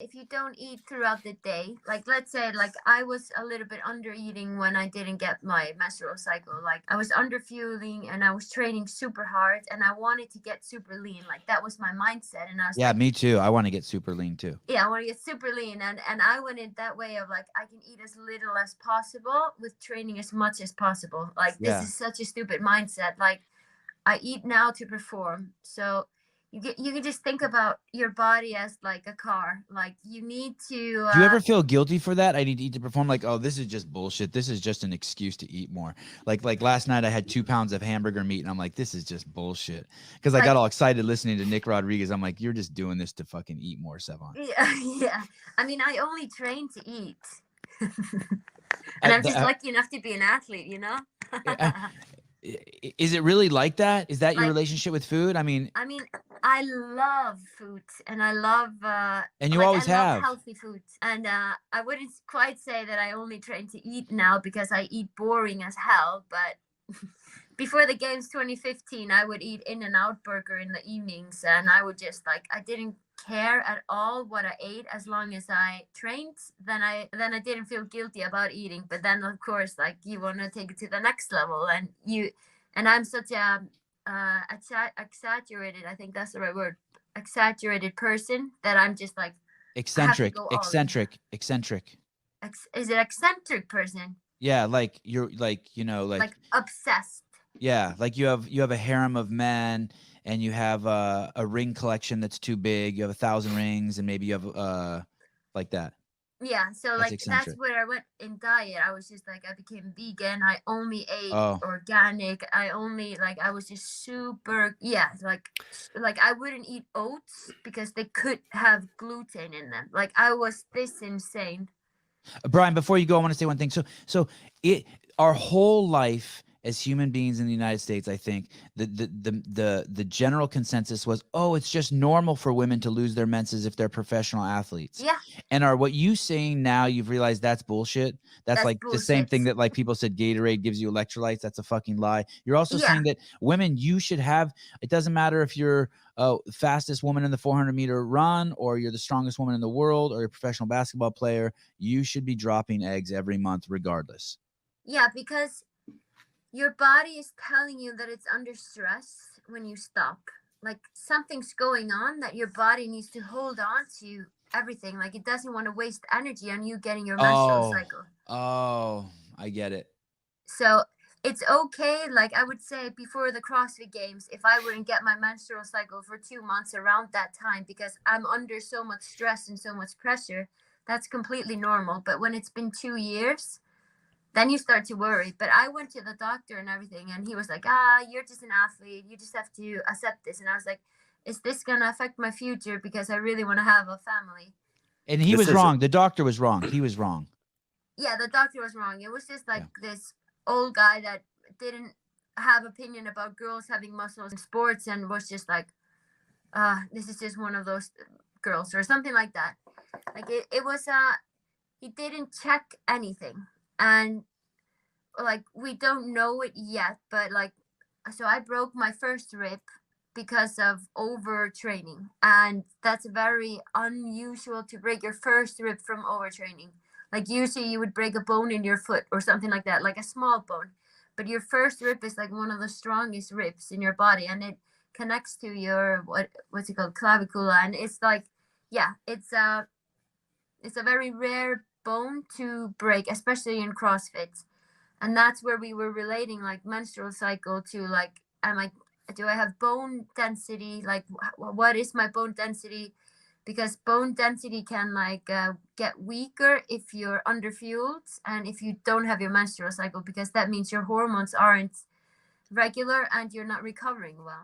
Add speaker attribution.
Speaker 1: if you don't eat throughout the day, like let's say like I was a little bit under eating when I didn't get my menstrual cycle. Like I was under fueling and I was training super hard and I wanted to get super lean. Like that was my mindset. And I was
Speaker 2: Yeah,
Speaker 1: like,
Speaker 2: me too. I want to get super lean too.
Speaker 1: yeah, I want to get super lean. And I went in that way of like I can eat as little as possible with training as much as possible. Like this
Speaker 2: Yeah.
Speaker 1: is such a stupid mindset. Like I eat now to perform. So you can just think about your body as like a car. Like you need to
Speaker 2: Do you ever feel guilty for that? I need to eat to perform. Like, oh, this is just bullshit. This is just an excuse to eat more. Like last night I had 2 pounds of hamburger meat, and I'm like, this is just bullshit. Because I
Speaker 1: like
Speaker 2: got all excited listening to Nick Rodriguez. I'm like, you're just doing this to fucking eat more, Sevan.
Speaker 1: yeah, yeah. I mean, I only train to eat. And
Speaker 2: I,
Speaker 1: I'm just
Speaker 2: the,
Speaker 1: lucky enough to be an athlete, you know?
Speaker 2: I, is it really like that? Is that your
Speaker 1: Like
Speaker 2: relationship with food? I mean,
Speaker 1: I love food and I love
Speaker 2: and you
Speaker 1: like I
Speaker 2: always
Speaker 1: love
Speaker 2: have.
Speaker 1: healthy food. And I wouldn't quite say that I only train to eat now because I eat boring as hell, but before the games 2015, I would eat In-N-Out burger in the evenings and I would just like I didn't care at all what I ate as long as I trained. Then I didn't feel guilty about eating. But then of course like you want to take it to the next level and I'm such a exaggerated, I think that's the right word, exaggerated person that I'm just like I have to
Speaker 2: Eccentric,
Speaker 1: go all in.
Speaker 2: eccentric, eccentric.
Speaker 1: Is it eccentric person?
Speaker 2: Yeah, like you're like
Speaker 1: Like obsessed.
Speaker 2: yeah, like you have a harem of men, and you have a ring collection that's too big. You have 1,000 rings, and maybe you have like that.
Speaker 1: Yeah, so
Speaker 2: That's
Speaker 1: like that's
Speaker 2: eccentric.
Speaker 1: where I went in diet. I was just like I became vegan. I only ate
Speaker 2: Oh,
Speaker 1: organic. I only like I was just super yeah, like I wouldn't eat oats because they could have gluten in them. Like I was this insane.
Speaker 2: Brian, before you go, I want to say one thing. So it our whole life as human beings in the United States, I think the general consensus was, oh, it's just normal for women to lose their menses if they're professional athletes.
Speaker 1: Yeah,
Speaker 2: And are what you saying now? You've realized that's bullshit. That's
Speaker 1: that's
Speaker 2: like the same
Speaker 1: bullshit.
Speaker 2: thing that like people said Gatorade gives you electrolytes. That's a fucking lie. You're also
Speaker 1: Yeah.
Speaker 2: saying that women, you should have. It doesn't matter if you're fastest woman in the 400-meter run, or you're the strongest woman in the world, or you're a professional basketball player. You should be dropping eggs every month, regardless.
Speaker 1: Yeah, because your body is telling you that it's under stress when you stop. Like something's going on that your body needs to hold on to everything. Like it doesn't want to waste energy on you getting your menstrual
Speaker 2: Oh,
Speaker 1: cycle.
Speaker 2: oh, I get it.
Speaker 1: So it's okay. Like I would say before the CrossFit Games, if I wouldn't get my menstrual cycle for 2 months around that time because I'm under so much stress and so much pressure, that's completely normal. But when it's been 2 years, then you start to worry. But I went to the doctor and everything, and he was like, you're just an athlete. You just have to accept this. And I was like, is this going to affect my future? Because I really want to have a family.
Speaker 2: And he
Speaker 3: This
Speaker 2: was
Speaker 3: is
Speaker 2: wrong. The doctor was wrong. He was wrong.
Speaker 1: Yeah, the doctor was wrong. It was just like
Speaker 2: Yeah.
Speaker 1: this old guy that didn't have opinion about girls having muscles in sports and was just like, this is just one of those girls or something like that. Like it was, he didn't check anything. And like we don't know it yet, but like so I broke my first rib because of overtraining, and that's very unusual to break your first rib from overtraining. Like usually you would break a bone in your foot or something like that, like a small bone, but your first rib is like one of the strongest ribs in your body, and it connects to your what's it called, clavicula, and it's like yeah, it's a very rare bone to break, especially in CrossFit. And that's where we were relating like menstrual cycle to like am I do I have bone density, like what is my bone density, because bone density can like get weaker if you're underfueled and if you don't have your menstrual cycle, because that means your hormones aren't regular and you're not recovering well.